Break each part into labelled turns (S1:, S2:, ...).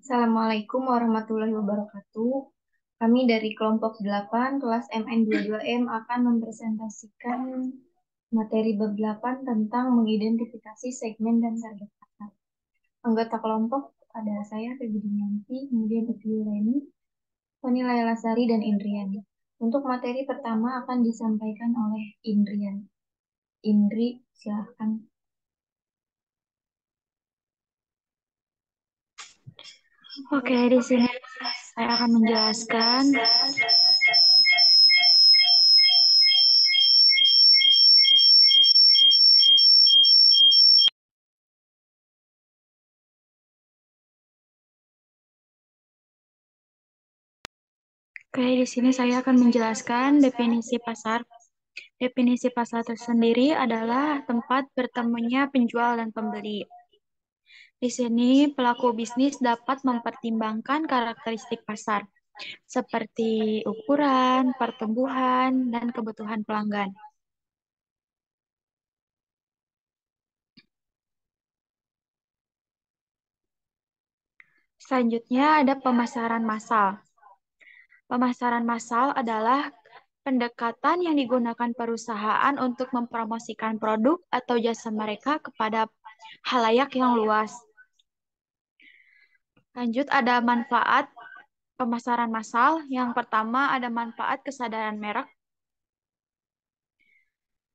S1: Assalamualaikum warahmatullahi wabarakatuh. Kami dari kelompok 8 kelas MN22M akan mempresentasikan materi bab 8 tentang mengidentifikasi segmen dan target pasar. Anggota kelompok ada saya, Feby Dinianti, kemudian Uti Yuleni, Fani Laylasari, dan Indriani. Untuk materi pertama akan disampaikan oleh Indrian. Indri, silahkan.
S2: Oke, di sini saya akan menjelaskan. Oke, di sini saya akan menjelaskan definisi pasar. Definisi pasar tersendiri adalah tempat bertemunya penjual dan pembeli. Di sini pelaku bisnis dapat mempertimbangkan karakteristik pasar, seperti ukuran, pertumbuhan, dan kebutuhan pelanggan. Selanjutnya ada pemasaran massal. Pemasaran massal adalah pendekatan yang digunakan perusahaan untuk mempromosikan produk atau jasa mereka kepada halayak yang luas. Lanjut ada manfaat pemasaran massal. Yang pertama ada manfaat kesadaran merek.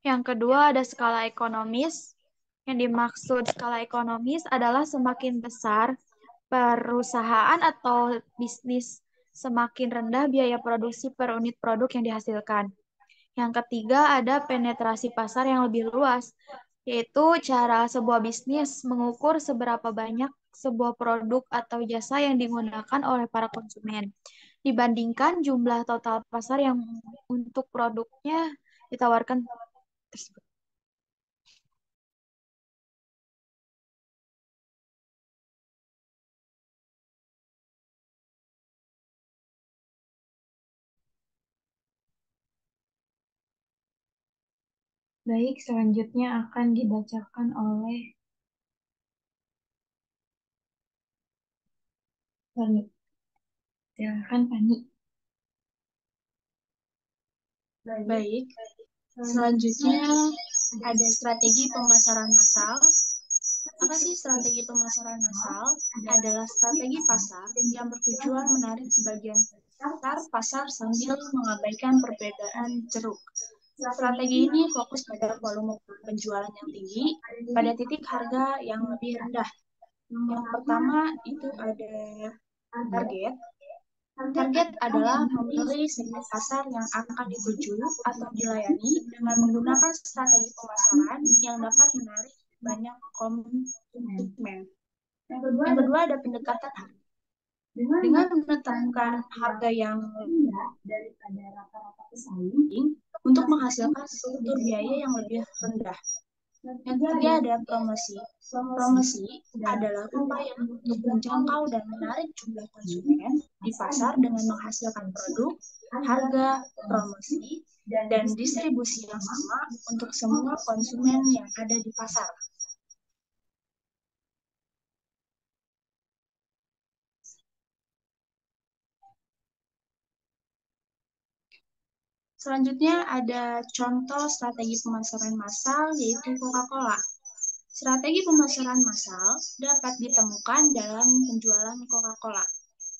S2: Yang kedua ada skala ekonomis. Yang dimaksud skala ekonomis adalah semakin besar perusahaan atau bisnis, semakin rendah biaya produksi per unit produk yang dihasilkan. Yang ketiga ada penetrasi pasar yang lebih luas, yaitu cara sebuah bisnis mengukur seberapa banyak sebuah produk atau jasa yang digunakan oleh para konsumen dibandingkan jumlah total pasar yang untuk produknya ditawarkan tersebut.
S1: Baik, selanjutnya akan dibacakan oleh Fani. Silahkan Fani.
S3: Baik, selanjutnya ada strategi pemasaran massal. Apa sih strategi pemasaran massal? Adalah strategi pasar yang bertujuan menarik sebagian besar pasar sambil mengabaikan perbedaan ceruk. Strategi ini fokus pada volume penjualan yang tinggi pada titik harga yang lebih rendah. Yang pertama itu ada target. Target adalah memilih segmen pasar yang akan dituju atau dilayani dengan menggunakan strategi pemasaran yang dapat menarik banyak konsumen. Yang kedua ada pendekatan harga. Dengan menetapkan harga yang rendah daripada rata-rata pesaing untuk menghasilkan struktur biaya yang lebih rendah. Yang ketiga ada promosi. Promosi adalah upaya untuk menjangkau dan menarik jumlah konsumen di pasar dengan menghasilkan produk, harga, promosi, dan distribusi yang sama untuk semua konsumen yang ada di pasar. Selanjutnya ada contoh strategi pemasaran massal yaitu Coca-Cola. Strategi pemasaran massal dapat ditemukan dalam penjualan Coca-Cola,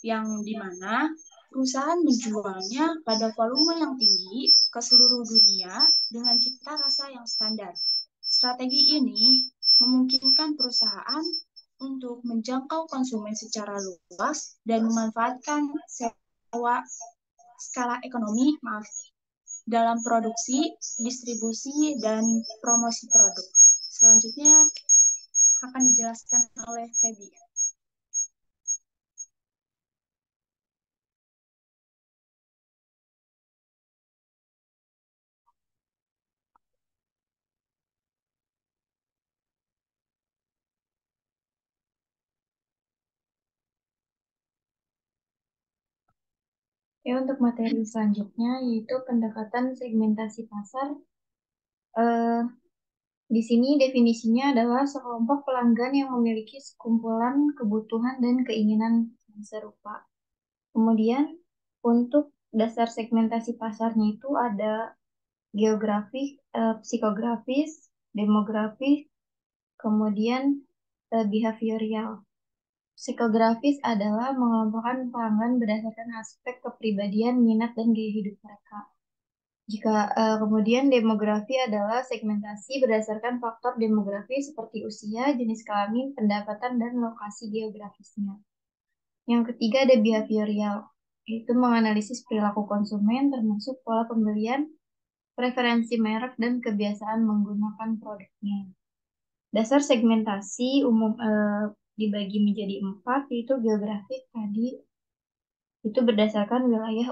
S3: yang dimana perusahaan menjualnya pada volume yang tinggi ke seluruh dunia dengan cita rasa yang standar. Strategi ini memungkinkan perusahaan untuk menjangkau konsumen secara luas dan memanfaatkan skala ekonomi dalam produksi, distribusi, dan promosi produk. Selanjutnya akan dijelaskan oleh Feby.
S1: Ya, untuk materi selanjutnya yaitu pendekatan segmentasi pasar. Di sini definisinya adalah sekelompok pelanggan yang memiliki sekumpulan kebutuhan dan keinginan yang serupa. Kemudian untuk dasar segmentasi pasarnya itu ada geografis, psikografis, demografis, kemudian behavioral. Psikografis adalah mengelompokkan pelanggan berdasarkan aspek kepribadian, minat, dan gaya hidup mereka. Jika kemudian demografi adalah segmentasi berdasarkan faktor demografi seperti usia, jenis kelamin, pendapatan, dan lokasi geografisnya. Yang ketiga ada behavioral, yaitu menganalisis perilaku konsumen termasuk pola pembelian, preferensi merek, dan kebiasaan menggunakan produknya. Dasar segmentasi umum dibagi menjadi 4, yaitu geografik tadi itu berdasarkan wilayah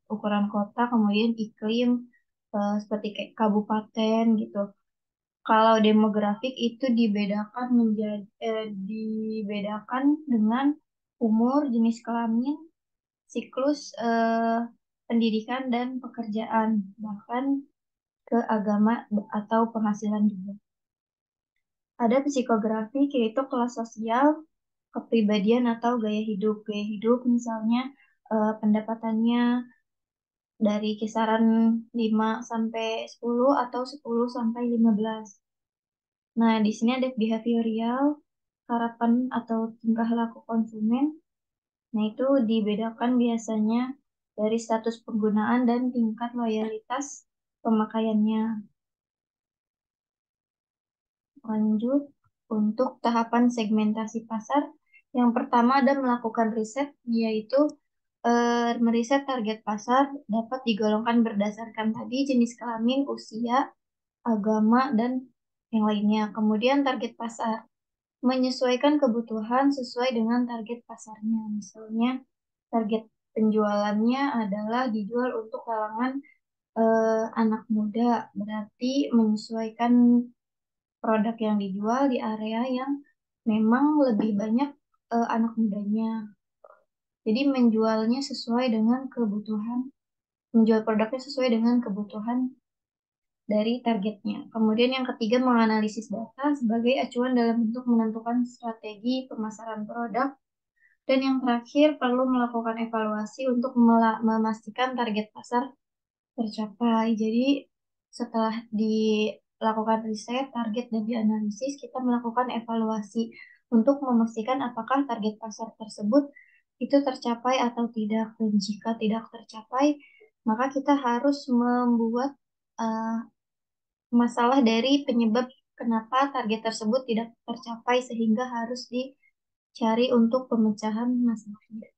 S1: ukuran kota, kemudian iklim seperti kayak kabupaten gitu. Kalau demografik itu dibedakan dengan umur, jenis kelamin, siklus pendidikan dan pekerjaan, bahkan ke agama atau penghasilan juga. Ada psikografi, yaitu kelas sosial, kepribadian atau gaya hidup. Gaya hidup misalnya pendapatannya dari kisaran 5 sampai 10 atau 10 sampai 15. Nah, di sini ada behavioral, harapan atau tingkah laku konsumen. Nah, itu dibedakan biasanya dari status penggunaan dan tingkat loyalitas pemakaiannya. Lanjut, untuk tahapan segmentasi pasar, yang pertama ada melakukan riset, yaitu meriset target pasar dapat digolongkan berdasarkan tadi jenis kelamin, usia, agama, dan yang lainnya. Kemudian target pasar, menyesuaikan kebutuhan sesuai dengan target pasarnya. Misalnya, target penjualannya adalah dijual untuk kalangan anak muda, berarti menyesuaikan produk yang dijual di area yang memang lebih banyak anak mudanya. Jadi menjual produknya sesuai dengan kebutuhan dari targetnya. Kemudian yang ketiga menganalisis data sebagai acuan dalam bentuk menentukan strategi pemasaran produk. Dan yang terakhir perlu melakukan evaluasi untuk memastikan target pasar tercapai. Jadi setelah dilakukan riset, target dan dianalisis, kita melakukan evaluasi untuk memastikan apakah target pasar tersebut itu tercapai atau tidak. Dan jika tidak tercapai, maka kita harus membuat uh, masalah dari penyebab kenapa target tersebut tidak tercapai sehingga harus dicari untuk pemecahan masalahnya.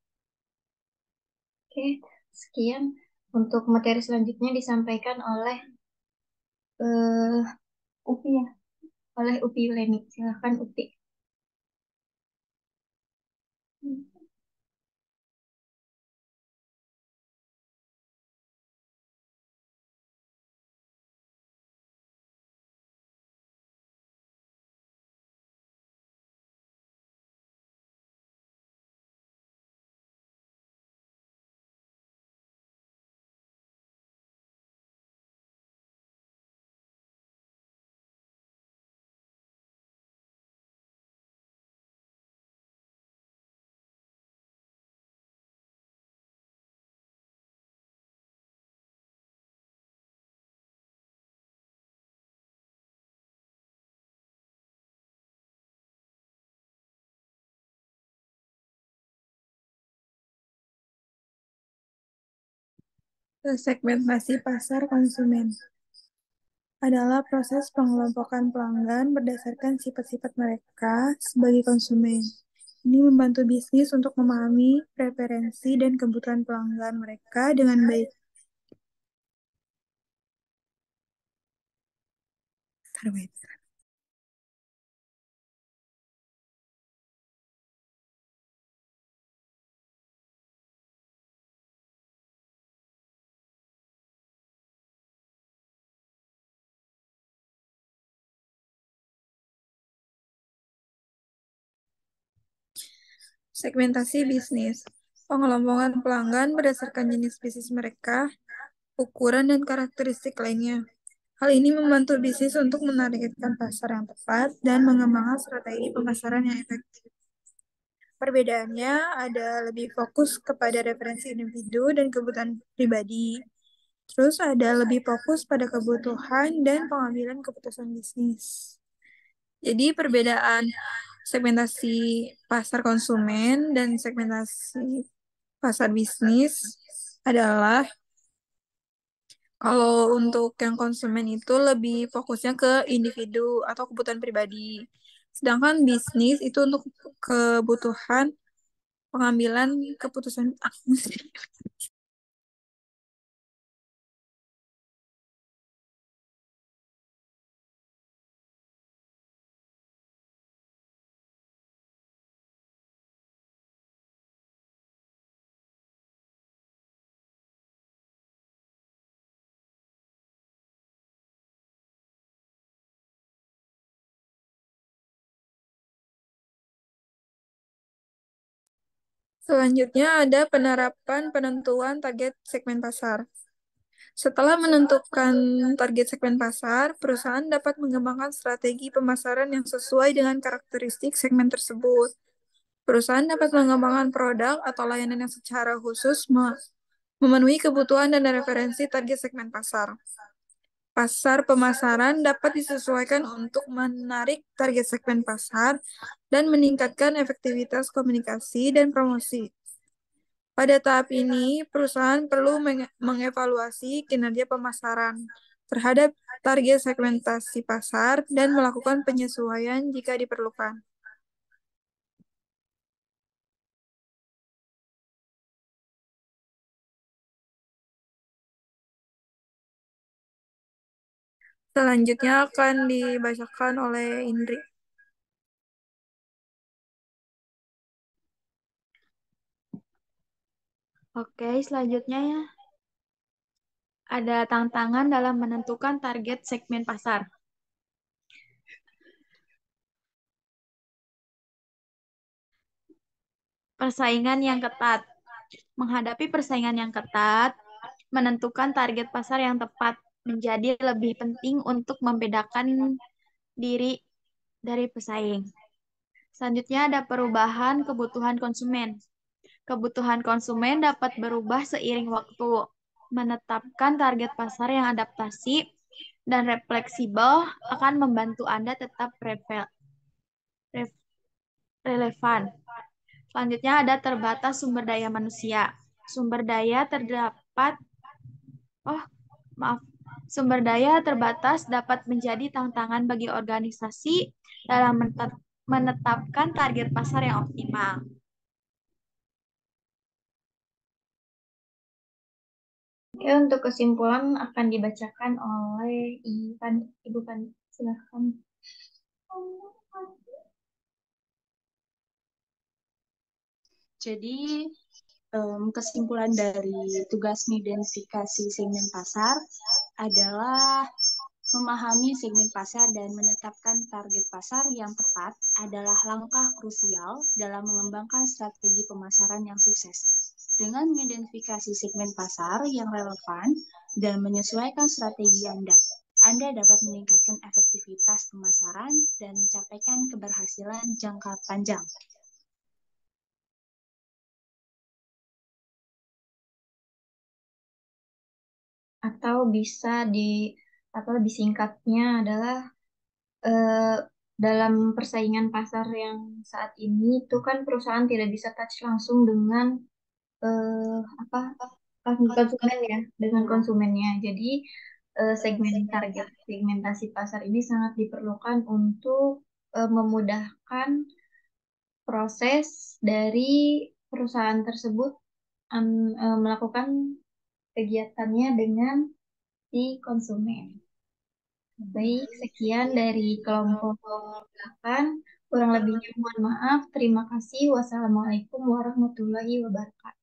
S1: Oke, sekian untuk materi selanjutnya disampaikan oleh eh, UPI ya, oleh UPI Leni. Silahkan UPI.
S4: Segmentasi pasar konsumen adalah proses pengelompokan pelanggan berdasarkan sifat-sifat mereka sebagai konsumen. Ini membantu bisnis untuk memahami preferensi dan kebutuhan pelanggan mereka dengan baik. Segmentasi bisnis. Pengelompokan pelanggan berdasarkan jenis bisnis mereka, ukuran dan karakteristik lainnya. Hal ini membantu bisnis untuk menargetkan pasar yang tepat dan mengembangkan strategi pemasaran yang efektif. Perbedaannya ada lebih fokus kepada referensi individu dan kebutuhan pribadi. Terus ada lebih fokus pada kebutuhan dan pengambilan keputusan bisnis. Jadi perbedaan segmentasi pasar konsumen dan segmentasi pasar bisnis adalah kalau untuk yang konsumen itu lebih fokusnya ke individu atau kebutuhan pribadi. Sedangkan bisnis itu untuk kebutuhan pengambilan keputusan. Selanjutnya ada penerapan penentuan target segmen pasar. Setelah menentukan target segmen pasar, perusahaan dapat mengembangkan strategi pemasaran yang sesuai dengan karakteristik segmen tersebut. Perusahaan dapat mengembangkan produk atau layanan yang secara khusus memenuhi kebutuhan dan referensi target segmen pasar. Pasar pemasaran dapat disesuaikan untuk menarik target segmen pasar dan meningkatkan efektivitas komunikasi dan promosi. Pada tahap ini, perusahaan perlu mengevaluasi kinerja pemasaran terhadap target segmentasi pasar dan melakukan penyesuaian jika diperlukan. Selanjutnya akan dibacakan oleh Indri.
S2: Oke, selanjutnya ya. Ada tantangan dalam menentukan target segmen pasar. Persaingan yang ketat. Menghadapi persaingan yang ketat, menentukan target pasar yang tepat menjadi lebih penting untuk membedakan diri dari pesaing. Selanjutnya ada perubahan kebutuhan konsumen. Kebutuhan konsumen dapat berubah seiring waktu. Menetapkan target pasar yang adaptasi dan fleksibel akan membantu Anda tetap relevan. Selanjutnya ada terbatas sumber daya manusia. Sumber daya terdapat, oh maaf, sumber daya terbatas dapat menjadi tantangan bagi organisasi dalam menetapkan target pasar yang optimal.
S1: Oke, untuk kesimpulan akan dibacakan oleh Ibu Pan. Silahkan.
S3: Jadi, kesimpulan dari tugas mengidentifikasi segmen pasar adalah memahami segmen pasar dan menetapkan target pasar yang tepat adalah langkah krusial dalam mengembangkan strategi pemasaran yang sukses. Dengan mengidentifikasi segmen pasar yang relevan dan menyesuaikan strategi Anda dapat meningkatkan efektivitas pemasaran dan mencapai keberhasilan jangka panjang.
S1: Atau bisa atau lebih singkatnya adalah dalam persaingan pasar yang saat ini itu kan perusahaan tidak bisa touch langsung dengan apa konsumen ya, dengan konsumennya. Jadi segmentasi pasar ini sangat diperlukan untuk memudahkan proses dari perusahaan tersebut melakukan kegiatannya dengan si konsumen. Baik, sekian dari kelompok 8. Kurang lebihnya mohon maaf. Terima kasih. Wassalamualaikum warahmatullahi wabarakatuh.